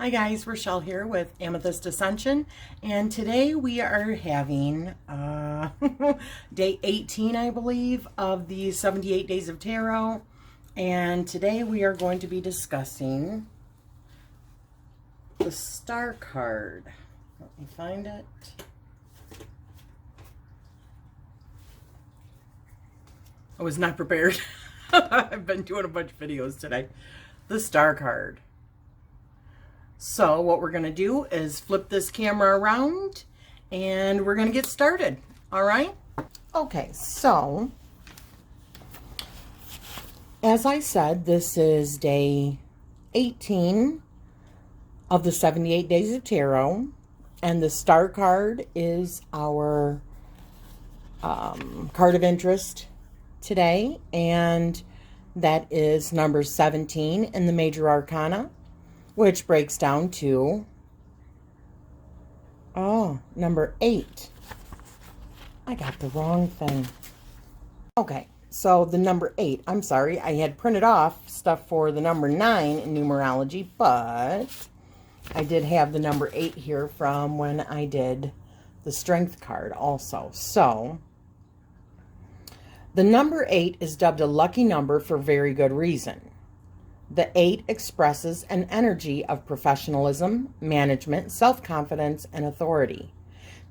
Hi guys, Rachele here with Amethyst Ascension, and today we are having day 18, I believe, of the 78 Days of Tarot, and today we are going to be discussing the Star card. Let me find it. I was not prepared. I've been doing a bunch of videos today. The Star card. So what we're going to do is flip this camera around and we're going to get started. All right? Okay, so as I said, this is day 18 of the 78 Days of Tarot, and the Star card is our card of interest today, and that is number 17 in the Major Arcana, which breaks down to, number 8. I got the wrong thing. Okay, so the number 8, I'm sorry, I had printed off stuff for the number 9 in numerology, but I did have the number 8 here from when I did the Strength card also. So, the number 8 is dubbed a lucky number for very good reason. The 8 expresses an energy of professionalism, management, self-confidence, and authority.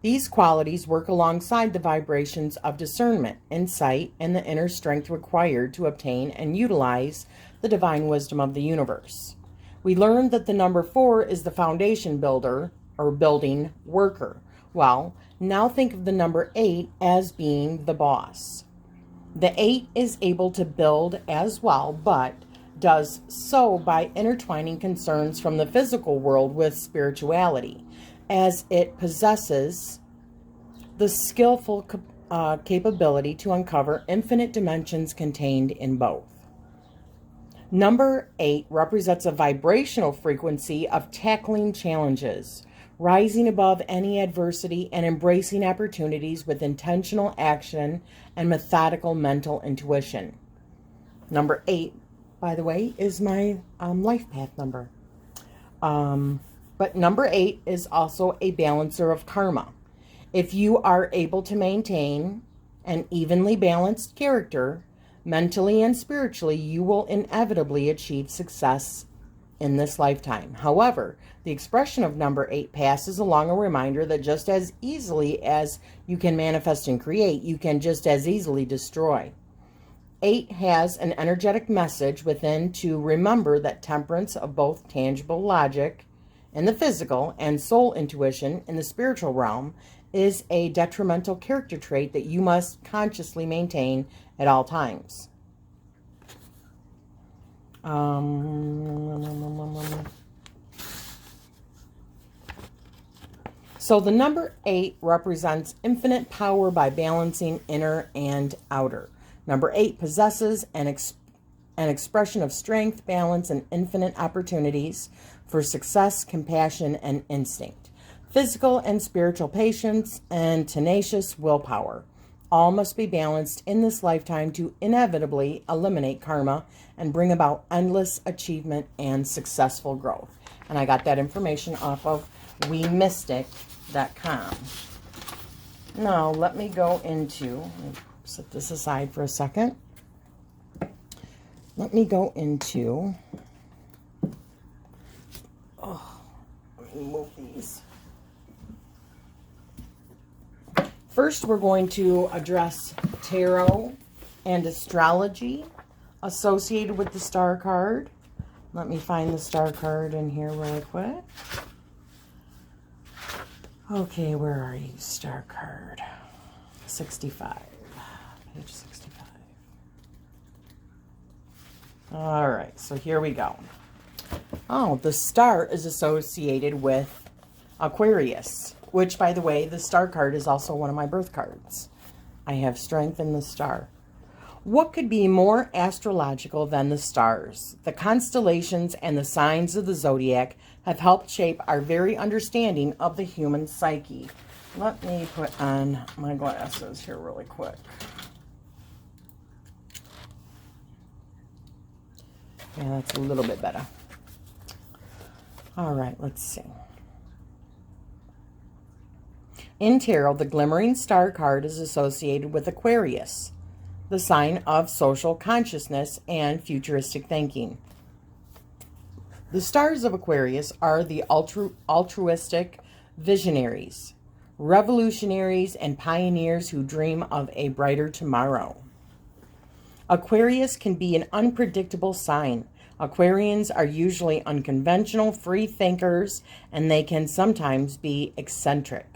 These qualities work alongside the vibrations of discernment, insight, and the inner strength required to obtain and utilize the divine wisdom of the universe. We learned that the number 4 is the foundation builder or building worker. Well, now think of the number 8 as being the boss. The 8 is able to build as well, but does so by intertwining concerns from the physical world with spirituality, as it possesses the skillful capability to uncover infinite dimensions contained in both. Number 8 represents a vibrational frequency of tackling challenges, rising above any adversity, and embracing opportunities with intentional action and methodical mental intuition. Number 8, by the way, is my life path number. But number 8 is also a balancer of karma. If you are able to maintain an evenly balanced character, mentally and spiritually, you will inevitably achieve success in this lifetime. However, the expression of number 8 passes along a reminder that just as easily as you can manifest and create, you can just as easily destroy. 8 has an energetic message within to remember that temperance of both tangible logic in the physical and soul intuition in the spiritual realm is a detrimental character trait that you must consciously maintain at all times. So the number 8 represents infinite power by balancing inner and outer. Number 8 possesses an expression of strength, balance, and infinite opportunities for success, compassion, and instinct. Physical and spiritual patience and tenacious willpower. All must be balanced in this lifetime to inevitably eliminate karma and bring about endless achievement and successful growth. And I got that information off of wemystic.com. Now, let me go into... set this aside for a second. Let me go into, let me move these. First, we're going to address tarot and astrology associated with the Star card. Let me find the Star card in here really quick. Okay, where are you, Star card? 65. Page 65. All right, so here we go. Oh, the star is associated with Aquarius, which, by the way, the Star card is also one of my birth cards. I have strength in the star. What could be more astrological than the stars? The constellations and the signs of the zodiac have helped shape our very understanding of the human psyche. Let me put on my glasses here really quick. Yeah, that's a little bit better. All right, let's see. In tarot, the glimmering star card is associated with Aquarius, the sign of social consciousness and futuristic thinking. The stars of Aquarius are the altruistic visionaries, revolutionaries, and pioneers who dream of a brighter tomorrow. Aquarius can be an unpredictable sign. Aquarians are usually unconventional, free thinkers, and they can sometimes be eccentric.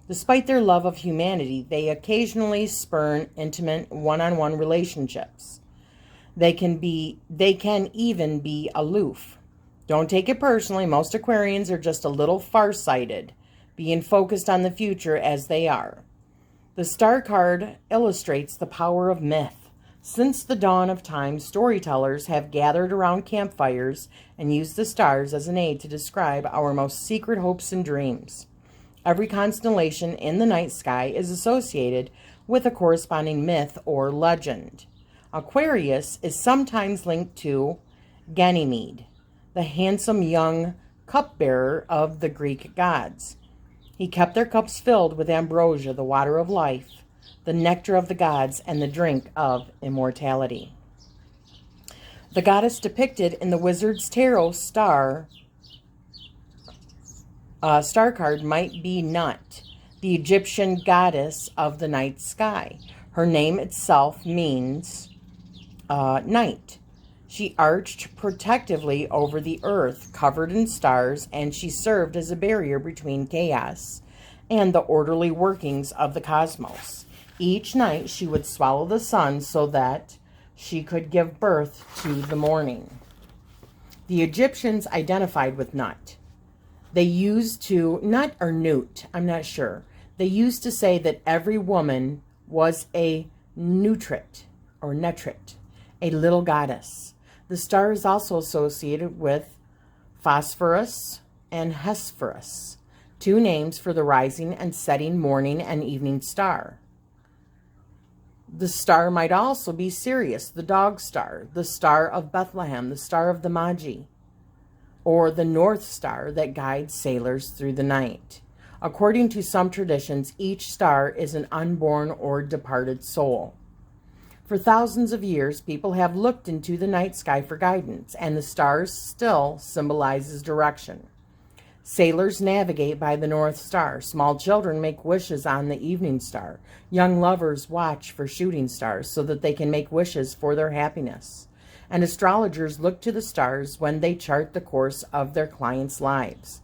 Despite their love of humanity, they occasionally spurn intimate one-on-one relationships. They can even be aloof. Don't take it personally. Most Aquarians are just a little farsighted, being focused on the future as they are. The star card illustrates the power of myth. Since the dawn of time, storytellers have gathered around campfires and used the stars as an aid to describe our most secret hopes and dreams. Every constellation in the night sky is associated with a corresponding myth or legend. Aquarius is sometimes linked to Ganymede, the handsome young cupbearer of the Greek gods. He kept their cups filled with ambrosia, the water of life, the nectar of the gods, and the drink of immortality. The goddess depicted in the Wizard's Tarot star card might be Nut, the Egyptian goddess of the night sky. Her name itself means night. She arched protectively over the earth, covered in stars, and she served as a barrier between chaos and the orderly workings of the cosmos. Each night she would swallow the sun so that she could give birth to the morning. The Egyptians identified with Nut. They used to, Nut or Newt, I'm not sure. They used to say that every woman was a nutrit or netrit, a little goddess. The star is also associated with Phosphorus and Hesperus, two names for the rising and setting morning and evening star. The star might also be Sirius, the dog star, the star of Bethlehem, the star of the Magi, or the North Star that guides sailors through the night. According to some traditions, each star is an unborn or departed soul. For thousands of years, people have looked into the night sky for guidance, and the stars still symbolizes direction. Sailors navigate by the North Star. Small children make wishes on the evening star. Young lovers watch for shooting stars so that they can make wishes for their happiness. And astrologers look to the stars when they chart the course of their clients' lives.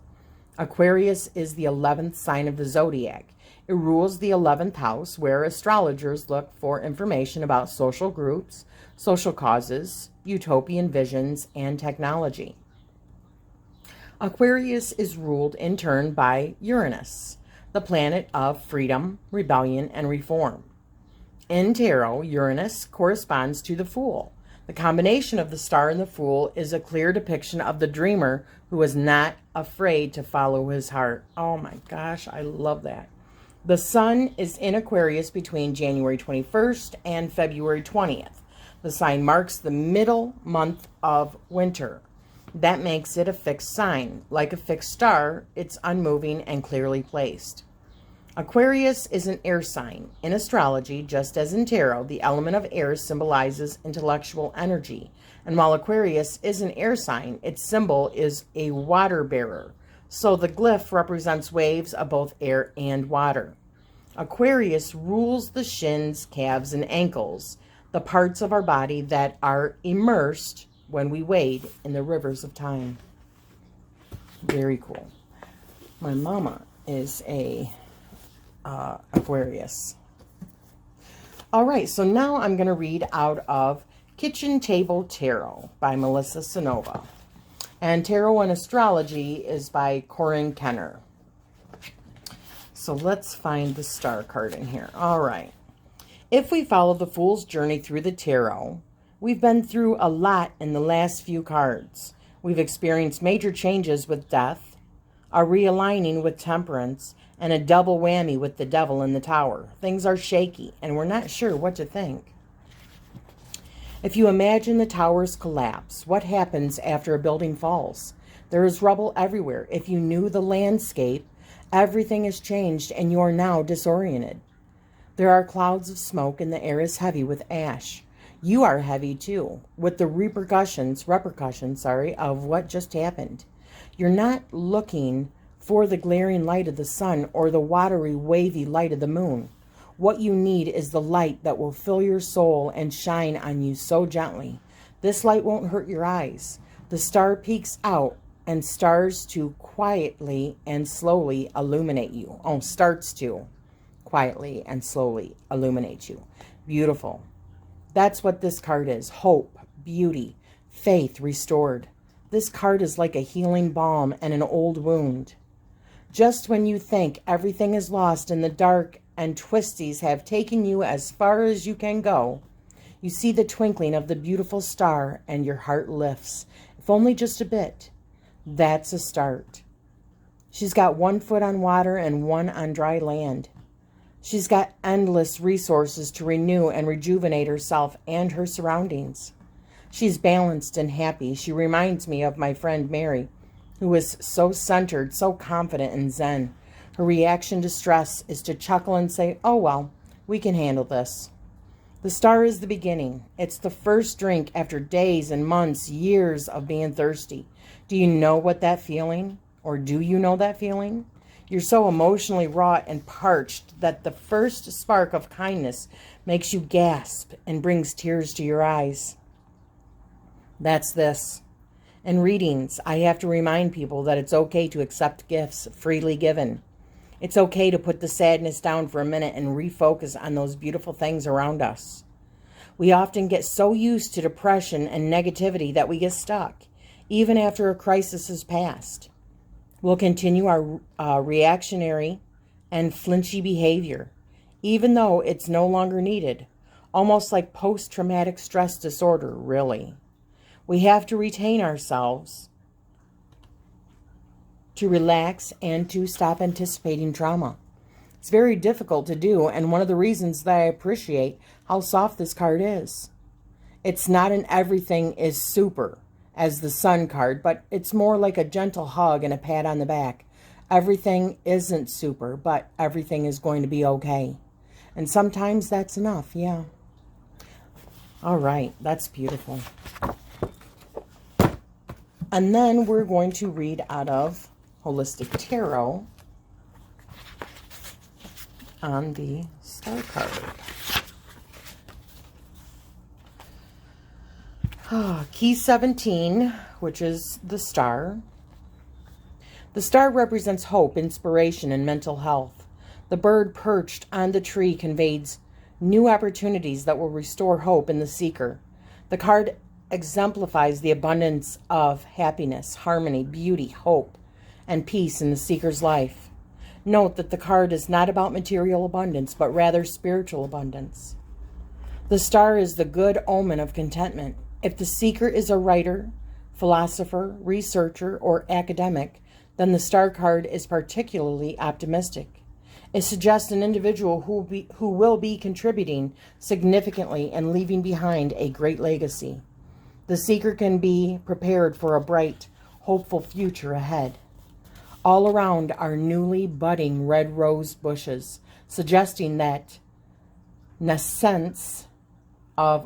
Aquarius is the 11th sign of the zodiac. It rules the 11th house, where astrologers look for information about social groups, social causes, utopian visions, and technology. Aquarius is ruled in turn by Uranus, the planet of freedom, rebellion, and reform. In tarot, Uranus corresponds to the Fool. The combination of the star and the Fool is a clear depiction of the dreamer who is not afraid to follow his heart. Oh my gosh, I love that. The sun is in Aquarius between January 21st and February 20th. The sign marks the middle month of winter. That makes it a fixed sign. Like a fixed star, it's unmoving and clearly placed. Aquarius is an air sign. In astrology, just as in tarot, the element of air symbolizes intellectual energy. And while Aquarius is an air sign, its symbol is a water bearer. So the glyph represents waves of both air and water. Aquarius rules the shins, calves, and ankles, the parts of our body that are immersed when we wade in the rivers of time. Very cool. My mama is a Aquarius. All right, so now I'm going to read out of Kitchen Table Tarot by Melissa Sonova. And Tarot and Astrology is by Corinne Kenner. So let's find the star card in here. All right. If we follow the Fool's journey through the tarot, we've been through a lot in the last few cards. We've experienced major changes with death, a realigning with temperance, and a double whammy with the devil in the tower. Things are shaky, and we're not sure what to think. If you imagine the tower's collapse, what happens after a building falls? There is rubble everywhere. If you knew the landscape, everything has changed and you are now disoriented. There are clouds of smoke and the air is heavy with ash. You are heavy too, with the repercussions, of what just happened. You're not looking for the glaring light of the sun or the watery, wavy light of the moon. What you need is the light that will fill your soul and shine on you so gently. This light won't hurt your eyes. The star peeks out and starts to quietly and slowly illuminate you. Oh, starts to quietly and slowly illuminate you. Beautiful. That's what this card is. Hope, beauty, faith restored. This card is like a healing balm and an old wound. Just when you think everything is lost and the dark and twisties have taken you as far as you can go, you see the twinkling of the beautiful star and your heart lifts, if only just a bit. That's a start. She's got one foot on water and one on dry land. She's got endless resources to renew and rejuvenate herself and her surroundings. She's balanced and happy. She reminds me of my friend Mary, who is so centered, so confident and zen. Her reaction to stress is to chuckle and say, "Oh well, we can handle this." The star is the beginning. It's the first drink after days and months, years of being thirsty. Do you know what that feeling? Or do you know that feeling? You're so emotionally wrought and parched that the first spark of kindness makes you gasp and brings tears to your eyes. That's this. In readings, I have to remind people that it's okay to accept gifts freely given. It's okay to put the sadness down for a minute and refocus on those beautiful things around us. We often get so used to depression and negativity that we get stuck, even after a crisis has passed. We'll continue our reactionary and flinchy behavior, even though it's no longer needed, almost like post-traumatic stress disorder, really. We have to retain ourselves to relax and to stop anticipating trauma. It's very difficult to do, and one of the reasons that I appreciate how soft this card is. It's not an everything is super as the Sun card, but it's more like a gentle hug and a pat on the back. Everything isn't super, but everything is going to be okay. And sometimes that's enough, yeah. All right, that's beautiful. And then we're going to read out of Holistic Tarot on the Star card. Key 17, which is the star. The star represents hope, inspiration, and mental health. The bird perched on the tree conveys new opportunities that will restore hope in the seeker. The card exemplifies the abundance of happiness, harmony, beauty, hope, and peace in the seeker's life. Note that the card is not about material abundance, but rather spiritual abundance. The star is the good omen of contentment. If the seeker is a writer, philosopher, researcher, or academic, then the star card is particularly optimistic. It suggests an individual who will be contributing significantly and leaving behind a great legacy. The seeker can be prepared for a bright, hopeful future ahead. All around are newly budding red rose bushes, suggesting that nascence of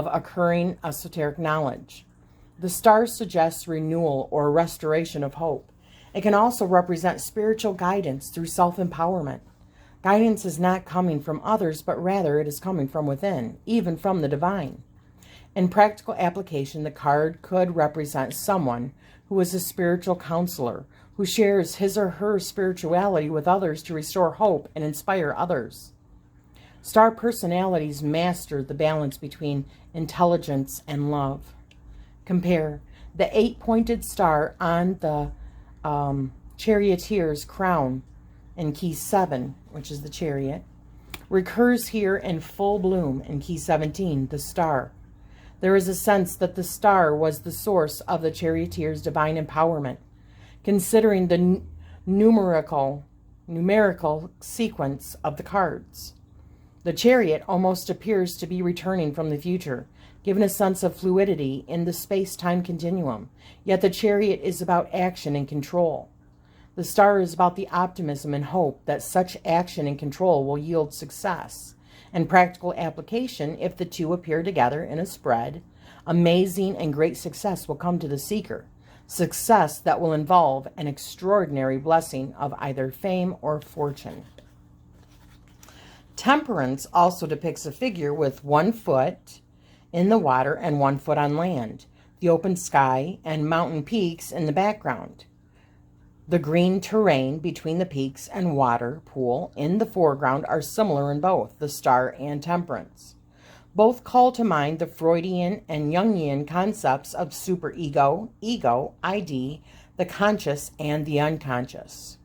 occurring esoteric knowledge. The star suggests renewal or restoration of hope. It can also represent spiritual guidance through self-empowerment. Guidance is not coming from others, but rather it is coming from within, even from the divine. In practical application, the card could represent someone who is a spiritual counselor, who shares his or her spirituality with others to restore hope and inspire others. Star personalities master the balance between intelligence and love. Compare the 8-pointed star on the charioteer's crown in key 7, which is the chariot, recurs here in full bloom in key 17, the star. There is a sense that the star was the source of the charioteer's divine empowerment, considering the numerical sequence of the cards. The chariot almost appears to be returning from the future, given a sense of fluidity in the space-time continuum. Yet the Chariot is about action and control. The Star is about the optimism and hope that such action and control will yield success and practical application. If the two appear together in a spread, amazing and great success will come to the seeker. Success that will involve an extraordinary blessing of either fame or fortune. Temperance also depicts a figure with 1 foot in the water and 1 foot on land, the open sky and mountain peaks in the background. The green terrain between the peaks and water pool in the foreground are similar in both the Star and Temperance. Both call to mind the Freudian and Jungian concepts of superego, ego, ID, the conscious, and the unconscious.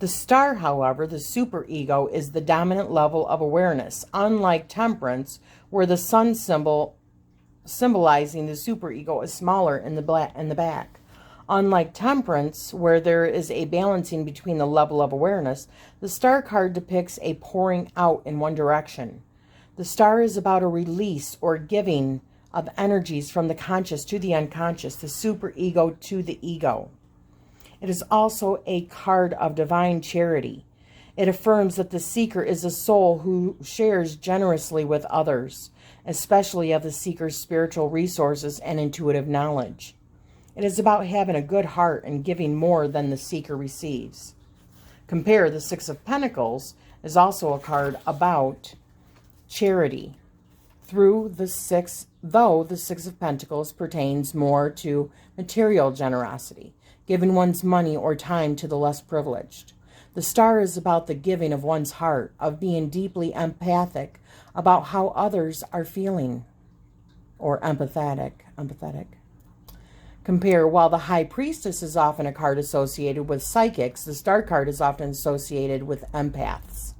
The Star, however, the superego, is the dominant level of awareness, unlike Temperance, where the sun symbol symbolizing the superego is smaller in the back. Unlike Temperance, where there is a balancing between the level of awareness, the Star card depicts a pouring out in one direction. The Star is about a release or giving of energies from the conscious to the unconscious, the superego to the ego. It is also a card of divine charity. It affirms that the seeker is a soul who shares generously with others, especially of the seeker's spiritual resources and intuitive knowledge. It is about having a good heart and giving more than the seeker receives. Compare the 6 of Pentacles is also a card about charity. Though the 6 of Pentacles pertains more to material generosity, giving one's money or time to the less privileged. The Star is about the giving of one's heart, of being deeply empathic about how others are feeling, or empathetic. Compare, while the High Priestess is often a card associated with psychics, the Star card is often associated with empaths.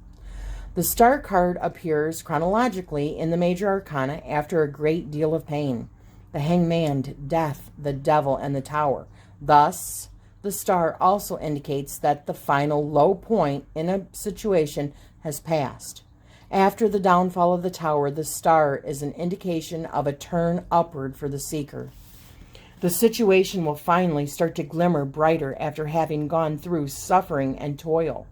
The Star card appears chronologically in the major arcana after a great deal of pain. The Hangman, Death, the Devil, and the Tower. Thus, the Star also indicates that the final low point in a situation has passed. After the downfall of the Tower, the Star is an indication of a turn upward for the seeker. The situation will finally start to glimmer brighter after having gone through suffering and toil.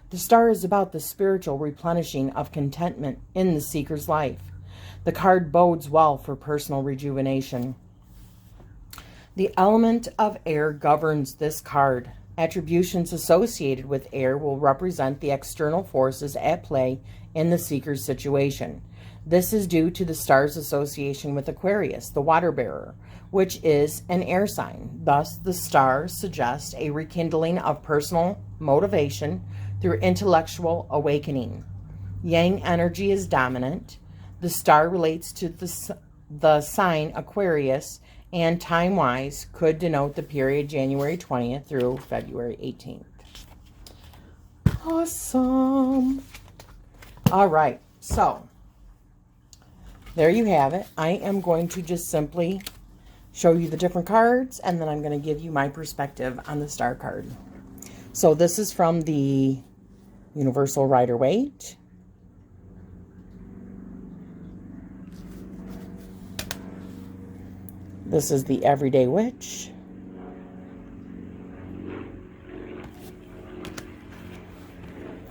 The Star is about the spiritual replenishing of contentment in the seeker's life. The card bodes well for personal rejuvenation. The element of air governs this card. Attributions associated with air will represent the external forces at play in the seeker's situation. This is due to the Star's association with Aquarius, the water bearer, which is an air sign. Thus, the Star suggests a rekindling of personal motivation through intellectual awakening. Yang energy is dominant. The Star relates to the sign Aquarius, and time-wise could denote the period January 20th through February 18th. Awesome. All right, so there you have it. I am going to just simply show you the different cards, and then I'm going to give you my perspective on the Star card. So this is from the Universal Rider-Waite. This is the Everyday Witch.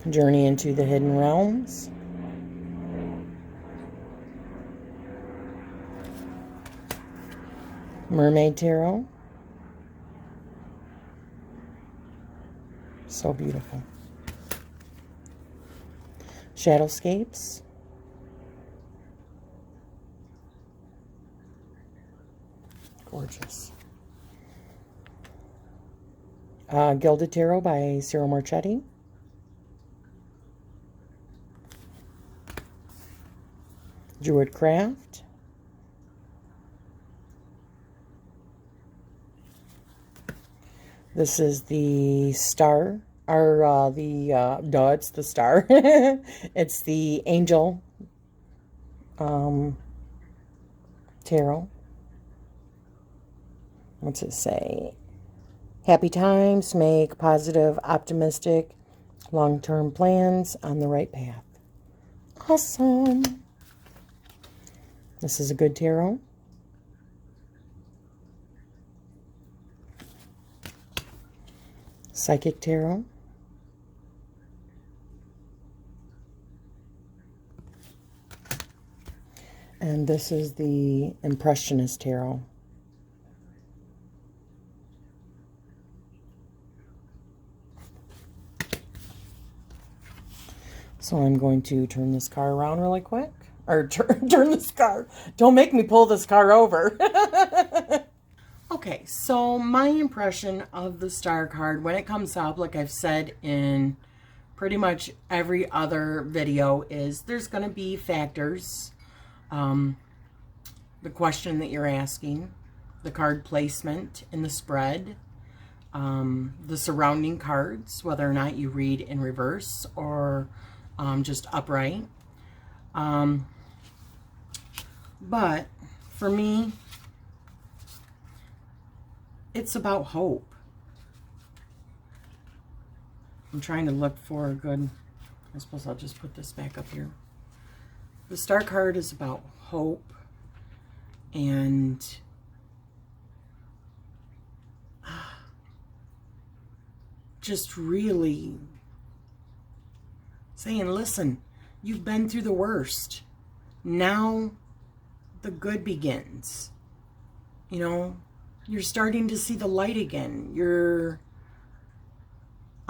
Journey into the Hidden Realms. Mermaid Tarot. So beautiful. Shadowscapes. Gorgeous. Gilded Tarot by Cyril Marchetti. Druid Craft. This is the Star, or it's the Star. It's the Angel Tarot. What's it say? Happy times, make positive, optimistic, long-term plans on the right path. Awesome. This is a good tarot. Psychic tarot. And this is the Impressionist tarot. So I'm going to turn this car around really quick. Or turn this car. Don't make me pull this car over. Okay, so my impression of the Star card when it comes up, like I've said in pretty much every other video, is there's going to be factors. The question that you're asking, the card placement in the spread, the surrounding cards, whether or not you read in reverse or just upright. But for me, it's about hope. I'm trying to look for a good, I suppose I'll just put this back up here. The Star card is about hope and just really saying, listen, you've been through the worst. Now the good begins. You know, you're starting to see the light again. You're,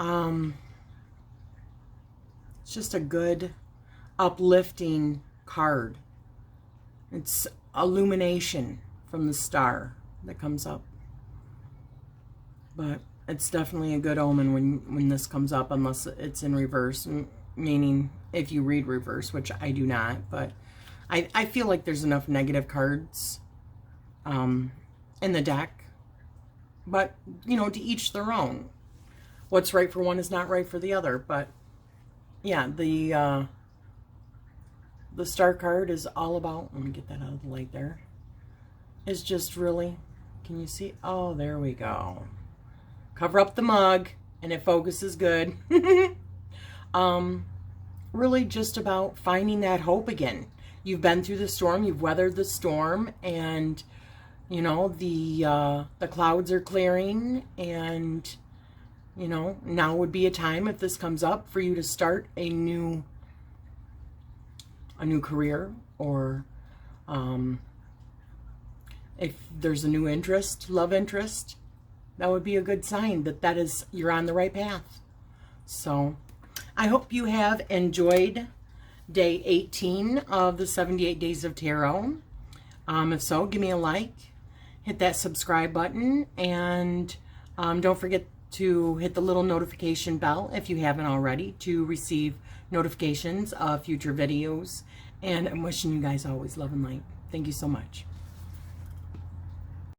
it's just a good, uplifting card. It's illumination from the Star that comes up. But it's definitely a good omen when this comes up, unless it's in reverse, meaning if you read reverse, which I do not, but I feel like there's enough negative cards in the deck. But, you know, to each their own. What's right for one is not right for the other. But, yeah, the Star card is all about, let me get that out of the light there, is just really, can you see? Oh, there we go. Cover up the mug, and it focuses good. Really just about finding that hope again. You've been through the storm, you've weathered the storm, and, you know, the clouds are clearing, and, you know, now would be a time, if this comes up, for you to start a new career, or if there's a new interest, love interest, that would be a good sign that you're on the right path. So I hope you have enjoyed day 18 of the 78 Days of Tarot. If so, give me a like, hit that subscribe button, and don't forget to hit the little notification bell if you haven't already to receive notifications of future videos. And I'm wishing you guys always love and light. Thank you so much.